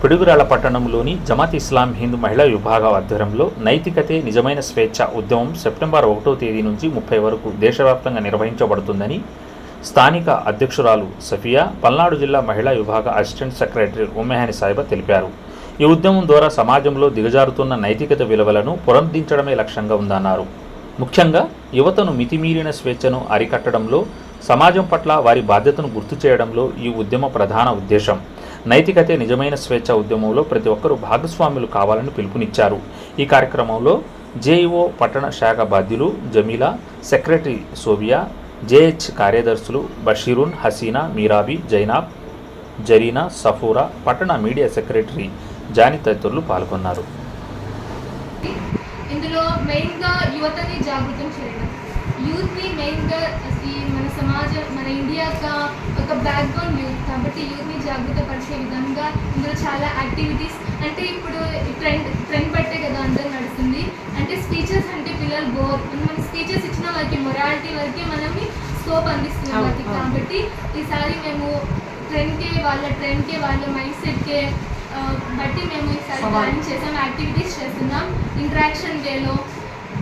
పిడుగురాళ్ల పట్టణంలోని జమాత్ ఇస్లాం హింద్ మహిళా విభాగం ఆధ్వర్యంలో నైతికతే నిజమైన స్వేచ్ఛ ఉద్యమం సెప్టెంబర్ 1వ తేదీ నుంచి 30 వరకు దేశవ్యాప్తంగా నిర్వహించబడుతుందని స్థానిక అధ్యక్షురాలు సఫియా, పల్నాడు జిల్లా మహిళా విభాగ అసిస్టెంట్ సెక్రటరీ ఉమ్మేహాని సాయిబా తెలిపారు. ఈ ఉద్యమం ద్వారా సమాజంలో దిగజారుతున్న నైతికత విలువలను పునరుద్ధరించడమే లక్ష్యంగా ఉందన్నారు. ముఖ్యంగా యువతను మితిమీరిన స్వేచ్ఛను అరికట్టడంలో, సమాజం పట్ల వారి బాధ్యతను గుర్తు చేయడంలో ఈ ఉద్యమ ప్రధాన ఉద్దేశం. నైతికతే నిజమైన స్వేచ్ఛ ఉద్యమంలో ప్రతి ఒక్కరూ భాగస్వాములు కావాలని పిలుపునిచ్చారు. ఈ కార్యక్రమంలో జేఈఓ పట్టణ శాఖ బాధ్యులు జమీలా, సెక్రటరీ సోబియా, జేహెచ్ కార్యదర్శులు బషీరున్, హసీనా, మీరాబీ, జైనాబ్, జరీనా, సఫూరా, పట్టణ మీడియా సెక్రటరీ జాని తదితరులు పాల్గొన్నారు. ఇందులో మెయిన్గా యువతని జాగృతం చేయడం, యూత్ని మెయిన్గా మన సమాజం, మన ఇండియాగా ఒక బ్యాక్బోన్ యూత్ కాబట్టి యూత్ని జాగృతపరిచే విధంగా ఇందులో చాలా యాక్టివిటీస్, అంటే ఇప్పుడు ట్రెండ్ బట్టే కదా అందరూ నడుస్తుంది. అంటే స్పీచెస్ అంటే పిల్లలు బోర్, మనం స్పీచెస్ ఇచ్చిన వాళ్ళకి మొరాలిటీ వరకే మనకి స్కోప్ అందిస్తున్నాం వాళ్ళకి. కాబట్టి ఈసారి మేము ట్రెండ్కే వాళ్ళ మైండ్ సెట్కే బట్టి మేము ఈసారి ప్లానింగ్ చేసాం, యాక్టివిటీస్ చేస్తున్నాం. ఇంటరాక్షన్ వేలో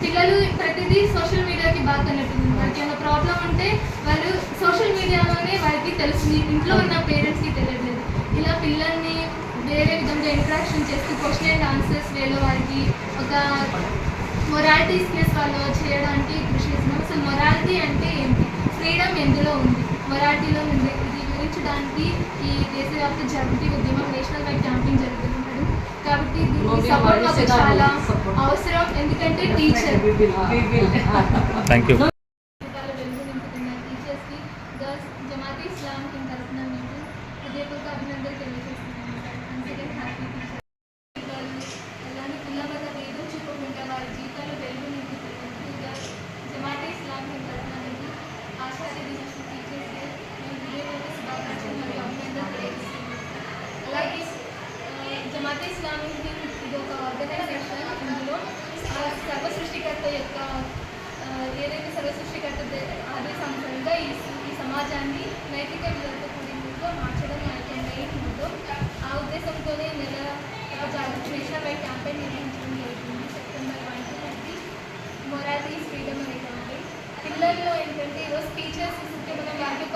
పిల్లలు ప్రతిదీ సోషల్ మీడియాకి బాగా కనెక్ట్ ఉంది. వాళ్ళకి ఏమైనా ప్రాబ్లం ఉంటే వాళ్ళు సోషల్ మీడియాలోనే వాళ్ళకి తెలుస్తుంది, ఇంట్లో ఉన్న పేరెంట్స్కి తెలియట్లేదు. ఇలా పిల్లల్ని వేరే విధంగా ఇంటరాక్షన్ చేస్తూ క్వశ్చన్ అండ్ ఆన్సర్స్ వేలో వారికి ఒక మొరాలిటీ స్కిల్స్ వాళ్ళు చేయడానికి కృషి చేస్తున్నాం. అసలు మొరాలిటీ అంటే ఏంటి, ఫ్రీడమ్ ఎందులో ఉంది, మొరాలిటీలో ఉంది, ఇది వివరించడానికి ఈ దేశవ్యాప్త జాగృతి ఉద్యమం నేషనల్ వైడ్ క్యాంపింగ్ జరుగుతుంది మేడం. కాబట్టి దీనికి సపోర్ట్ మాకు చాలా అవసరం, ఎందుకంటే టీచర్ టీచర్స్కి గర్ల్స్ జమాత్ ఇస్లాం హింద్ తరఫున మీకు హృదయపూర్వక అభినందనలు తెలియజేస్తున్నాను. సెకండ్ హ్యాపీ టీచర్ అలానే పిల్లల వేదం చూపకుండా వారి జీవితాల్లో వెలుగు నింపుతున్న జమాత్ ఇస్లాం హింద్ తరఫున మీకు ఆచార్య దినోత్సవ టీచర్స్కి మేము హృదయపూర్వక శుభాకాంక్షలు మరియు అభినందనలు తెలియజేస్తున్నాము. అలాగే జమాత్ ఇస్లాం హింద్ ఇది ఒక ఆర్గనైజేషన్, ఇందులో సర్వ సృష్టికర్త యొక్క ఏదైతే సర్వ సృష్టికర్త ఆదేశానుసారంగా ఈ సమాజాన్ని నైతిక విలువలతో కూడినతో మార్చడం మా యొక్క మెయిన్ మోటో. ఆ ఉద్దేశంతోనే నేషనల్ వైడ్ క్యాంపెయిన్ నిర్వహించడం జరుగుతుంది. సెప్టెంబర్ 1 to 30 మొరాలిటీ ఫ్రీడమ్ అనే క్యాంపెయిన్. పిల్లల్లో ఏంటంటే ఈరోజు టీచర్స్ మనం వారికి